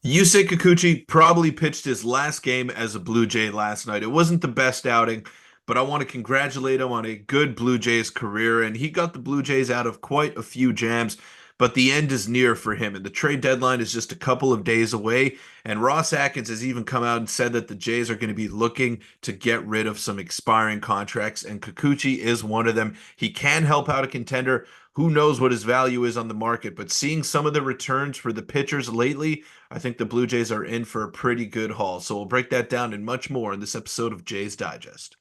Yusei Kikuchi probably pitched his last game as a Blue Jay last night. It wasn't the best outing, but I want to congratulate him on a good Blue Jays career, and he got the Blue Jays out of quite a few jams, but the end is near for him, and the trade deadline is just a couple of days away, and Ross Atkins has even come out and said that the Jays are going to be looking to get rid of some expiring contracts, and Kikuchi is one of them. He can help out a contender. Who knows what his value is on the market, but seeing some of the returns for the pitchers lately, I think the Blue Jays are in for a pretty good haul. So we'll break that down and much more in this episode of Jays Digest.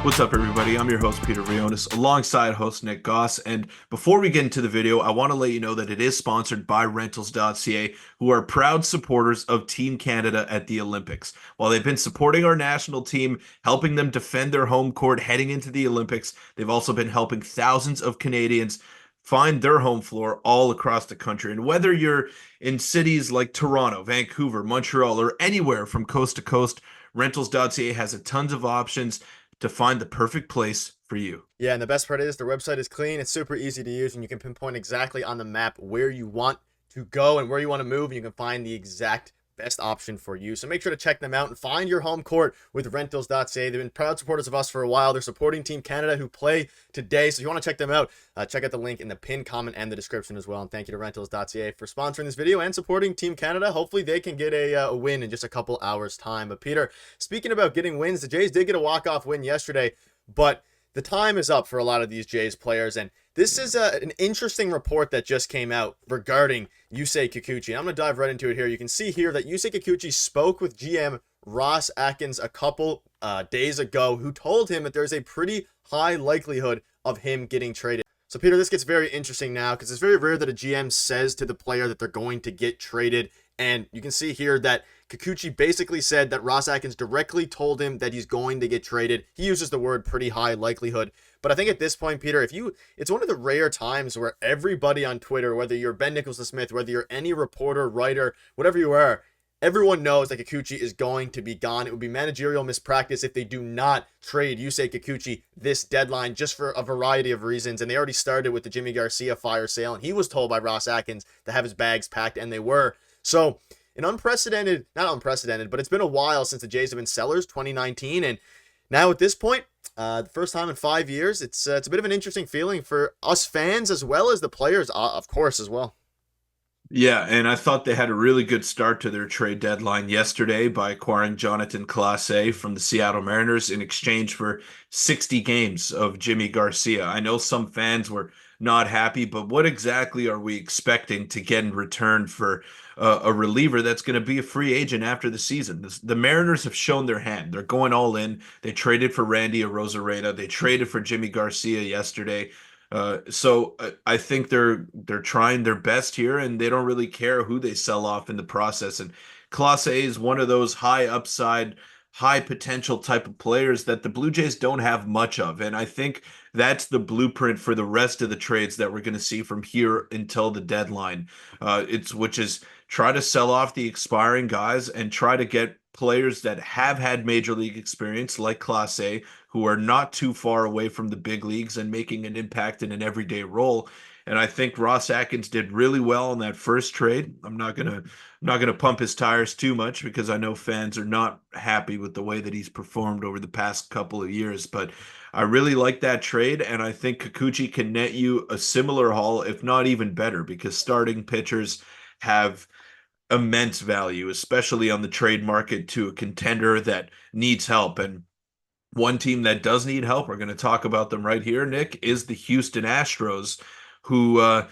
What's up, everybody? I'm your host, Peter Vryonis, alongside host Nick Gosse. And before we get into the video, I want to let you know that it is sponsored by Rentals.ca, who are proud supporters of Team Canada at the Olympics. While they've been supporting our national team, helping them defend their home court heading into the Olympics, they've also been helping thousands of Canadians find their home floor all across the country. And whether you're in cities like Toronto, Vancouver, Montreal, or anywhere from coast to coast, Rentals.ca has a tons of options to find the perfect place for you. Yeah, and the best part is their website is clean. It's super easy to use, and you can pinpoint exactly on the map where you want to go and where you want to move, and you can find the exact best option for you. So make sure to check them out and find your home court with Rentals.ca. They've been proud supporters of us for a while. They're supporting Team Canada, who play today. So if you want to check them out, check out the link in the pinned comment and the description as well. And thank you to Rentals.ca for sponsoring this video and supporting Team Canada. Hopefully they can get a win in just a couple hours time. But Peter, speaking about getting wins, the Jays did get a walk-off win yesterday, but the time is up for a lot of these Jays players, and this is an interesting report that just came out regarding Yusei Kikuchi. And I'm going to dive right into it here. You can see here that Yusei Kikuchi spoke with GM Ross Atkins a couple days ago, who told him that there's a pretty high likelihood of him getting traded. So, Peter, this gets very interesting now because it's very rare that a GM says to the player that they're going to get traded. And you can see here that Kikuchi basically said that Ross Atkins directly told him that he's going to get traded. He uses the word pretty high likelihood. But I think at this point, Peter, it's one of the rare times where everybody on Twitter, whether you're Ben Nicholson-Smith, whether you're any reporter, writer, whatever you are, everyone knows that Kikuchi is going to be gone. It would be managerial mispractice if they do not trade Yusei Kikuchi this deadline, just for a variety of reasons. And they already started with the Jimmy Garcia fire sale, and he was told by Ross Atkins to have his bags packed, and they were. So an not unprecedented, but it's been a while since the Jays have been sellers, 2019. And now at this point, the first time in 5 years, it's a bit of an interesting feeling for us fans as well as the players, of course, as well. Yeah, and I thought they had a really good start to their trade deadline yesterday by acquiring Jonathan Clase from the Seattle Mariners in exchange for 60 games of Jimmy Garcia. I know some fans were not happy, but what exactly are we expecting to get in return for a reliever that's going to be a free agent after the season? The Mariners have shown their hand. They're going all in. They traded for Randy Arozarena. They traded for Jimmy Garcia yesterday. So I think they're trying their best here, and they don't really care who they sell off in the process. And Class A is one of those high upside, high potential type of players that the Blue Jays don't have much of. And I think that's the blueprint for the rest of the trades that we're going to see from here until the deadline. Which is try to sell off the expiring guys and try to get players that have had major league experience like Class A, who are not too far away from the big leagues and making an impact in an everyday role. And I think Ross Atkins did really well in that first trade. I'm not gonna pump his tires too much because I know fans are not happy with the way that he's performed over the past couple of years. But I really like that trade, and I think Kikuchi can net you a similar haul, if not even better, because starting pitchers have immense value, especially on the trade market to a contender that needs help. And one team that does need help, we're going to talk about them right here, Nick, is the Houston Astros, who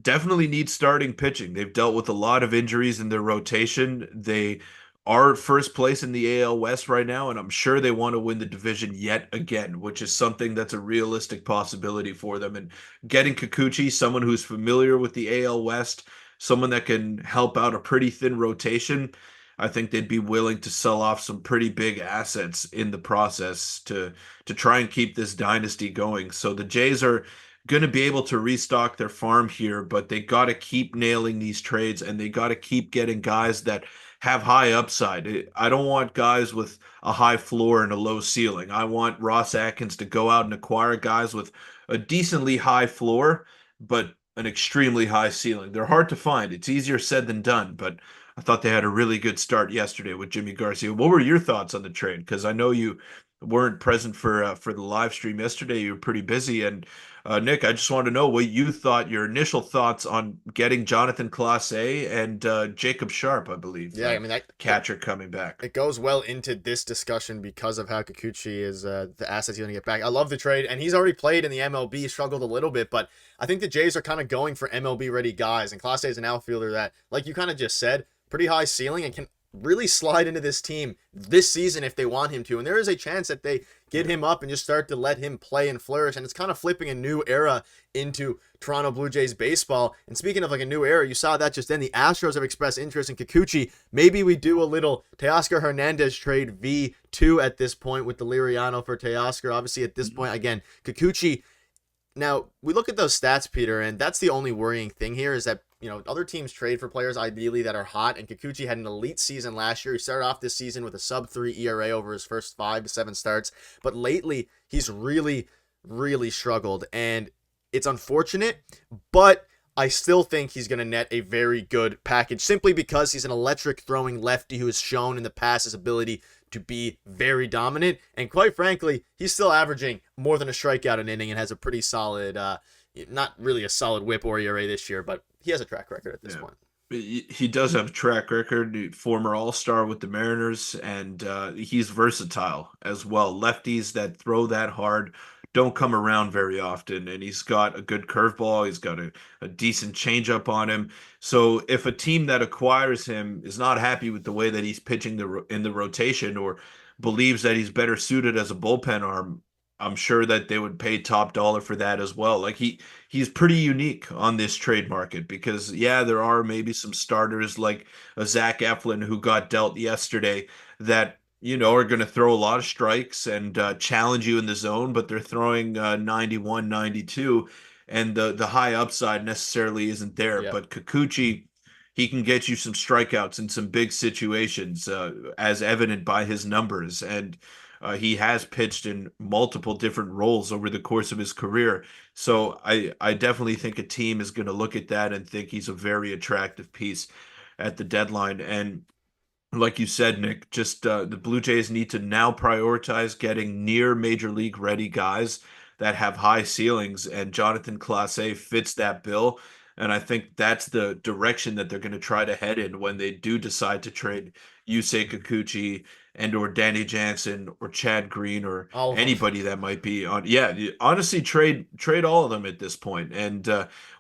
definitely need starting pitching. They've dealt with a lot of injuries in their rotation. They are first place in the AL West right now, and I'm sure they want to win the division yet again, which is something that's a realistic possibility for them. And getting Kikuchi, someone who's familiar with the AL West, someone that can help out a pretty thin rotation, I think they'd be willing to sell off some pretty big assets in the process to try and keep this dynasty going. So the Jays are going to be able to restock their farm here, but they got to keep nailing these trades, and they got to keep getting guys that have high upside. I don't want guys with a high floor and a low ceiling. I want Ross Atkins to go out and acquire guys with a decently high floor, but an extremely high ceiling. They're hard to find. It's easier said than done, but I thought they had a really good start yesterday with Jimmy Garcia. What were your thoughts on the trade? Because I know you weren't present for the live stream yesterday. You were pretty busy, and Nick, I just wanted to know what you thought, your initial thoughts on getting Jonathan Clase and Jacob Sharp, I believe, Yeah, I mean that catcher coming back. it goes well into this discussion because of how Kikuchi is the assets he's going to get back. I love the trade, and he's already played in the MLB, struggled a little bit, but I think the Jays are kind of going for MLB ready guys, and Clase is an outfielder that, like you kind of just said, pretty high ceiling and can really slide into this team this season if they want him to. And there is a chance that they get him up and just start to let him play and flourish. And it's kind of flipping a new era into Toronto Blue Jays baseball. And speaking of like a new era, you saw that just then. The Astros have expressed interest in Kikuchi. Maybe we do a little Teoscar Hernandez trade V2 at this point with the Liriano for Teoscar. Obviously, at this point, again, Kikuchi. Now, we look at those stats, Peter, and that's the only worrying thing here is that, other teams trade for players ideally that are hot, and Kikuchi had an elite season last year. He started off this season with a sub-3 ERA over his first 5 to 7 starts, but lately he's really, really struggled, and it's unfortunate, but I still think he's going to net a very good package simply because he's an electric throwing lefty who has shown in the past his ability to be very dominant. And quite frankly, he's still averaging more than a strikeout an inning and has a pretty solid, not really a solid whip or ERA this year, but he has a track record at this point. He does have a track record, former All-Star with the Mariners, and he's versatile as well. Lefties that throw that hard don't come around very often, and he's got a good curveball. He's got a decent changeup on him. So if a team that acquires him is not happy with the way that he's pitching in the rotation or believes that he's better suited as a bullpen arm, I'm sure that they would pay top dollar for that as well. Like he's pretty unique on this trade market because yeah, there are maybe some starters like a Zach Eflin who got dealt yesterday that are going to throw a lot of strikes and challenge you in the zone, but they're throwing 91, 92, and the high upside necessarily isn't there. Yeah. But Kikuchi, he can get you some strikeouts in some big situations, as evident by his numbers. And he has pitched in multiple different roles over the course of his career. So I definitely think a team is going to look at that and think he's a very attractive piece at the deadline. And like you said, Nick, just the Blue Jays need to now prioritize getting near major league ready guys that have high ceilings, and Jonathan Clase fits that bill. And I think that's the direction that they're going to try to head in when they do decide to trade Yusei Kikuchi and or Danny Jansen or Chad Green or All of them. anybody that might be on. Yeah, honestly, trade all of them at this point. And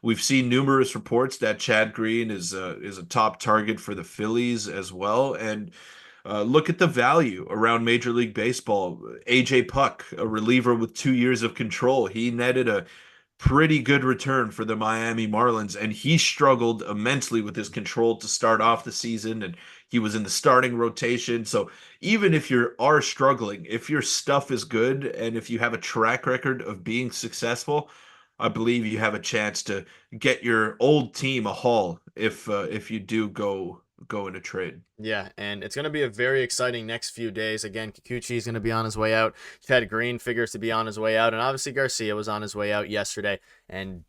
we've seen numerous reports that Chad Green is a top target for the Phillies as well. And look at the value around Major League Baseball. AJ Puck, a reliever with 2 years of control, he netted a pretty good return for the Miami Marlins, and he struggled immensely with his control to start off the season, and he was in the starting rotation. So even if you are struggling, if your stuff is good and if you have a track record of being successful, I believe you have a chance to get your old team a haul if you do go in a trade. Yeah, and it's going to be a very exciting next few days. Again, Kikuchi is going to be on his way out. Chad Green figures to be on his way out, and obviously Garcia was on his way out yesterday. And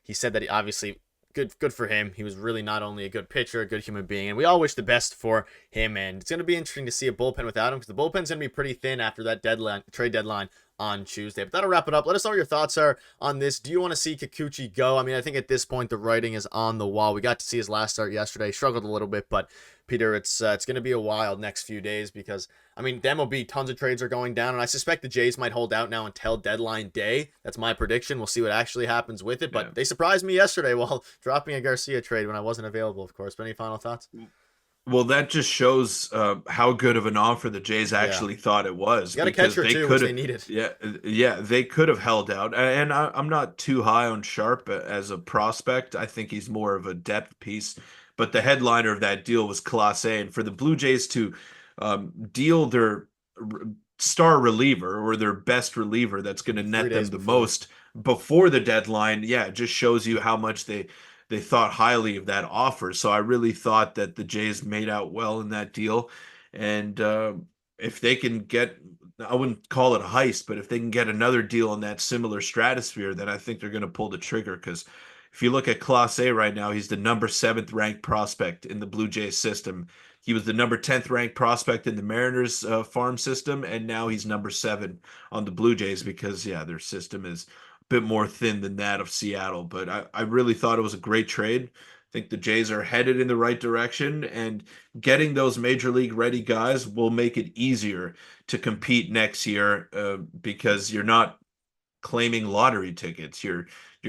he said that he obviously good for him. He was really not only a good pitcher, a good human being, and we all wish the best for him. And it's going to be interesting to see a bullpen without him because the bullpen's going to be pretty thin after that trade deadline on Tuesday. But that'll wrap it up. Let us know what your thoughts are on this. Do you want to see Kikuchi go? I mean, I think at this point the writing is on the wall. We got to see his last start yesterday. Struggled a little bit, but Peter, it's going to be a wild next few days because, I mean, the MLB, tons of trades are going down, and I suspect the Jays might hold out now until deadline day. That's my prediction. We'll see what actually happens with it, but They surprised me yesterday while dropping a Garcia trade when I wasn't available, of course. But any final thoughts? Well, that just shows how good of an offer the Jays actually thought it was. You got a catcher too, which they needed. Yeah, they could have held out. And I'm not too high on Sharp as a prospect. I think he's more of a depth piece. But the headliner of that deal was Clase, and for the Blue Jays to deal their star reliever or their best reliever that's going to net them the most before the deadline, it just shows you how much they thought highly of that offer. So I really thought that the Jays made out well in that deal. And if they can get, I wouldn't call it a heist, but if they can get another deal in that similar stratosphere, then I think they're going to pull the trigger because If you look at Class A right now, he's the number seventh ranked prospect in the Blue Jays system. He was the number 10th ranked prospect in the Mariners farm system, and now he's number seven on the Blue Jays because, yeah, their system is a bit more thin than that of Seattle. But I really thought it was a great trade. I think the Jays are headed in the right direction, and getting those major league ready guys will make it easier to compete next year because you're not claiming lottery tickets. You're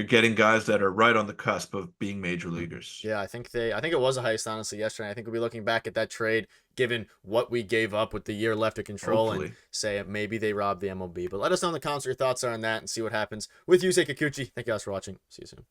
getting guys that are right on the cusp of being major leaguers. Yeah, I think it was a heist, honestly, yesterday. I think we'll be looking back at that trade, given what we gave up with the year left to control, and Hopefully. say maybe they robbed the MLB. But let us know in the comments what your thoughts are on that and see what happens with Yusei Kikuchi. Thank you guys for watching. See you soon.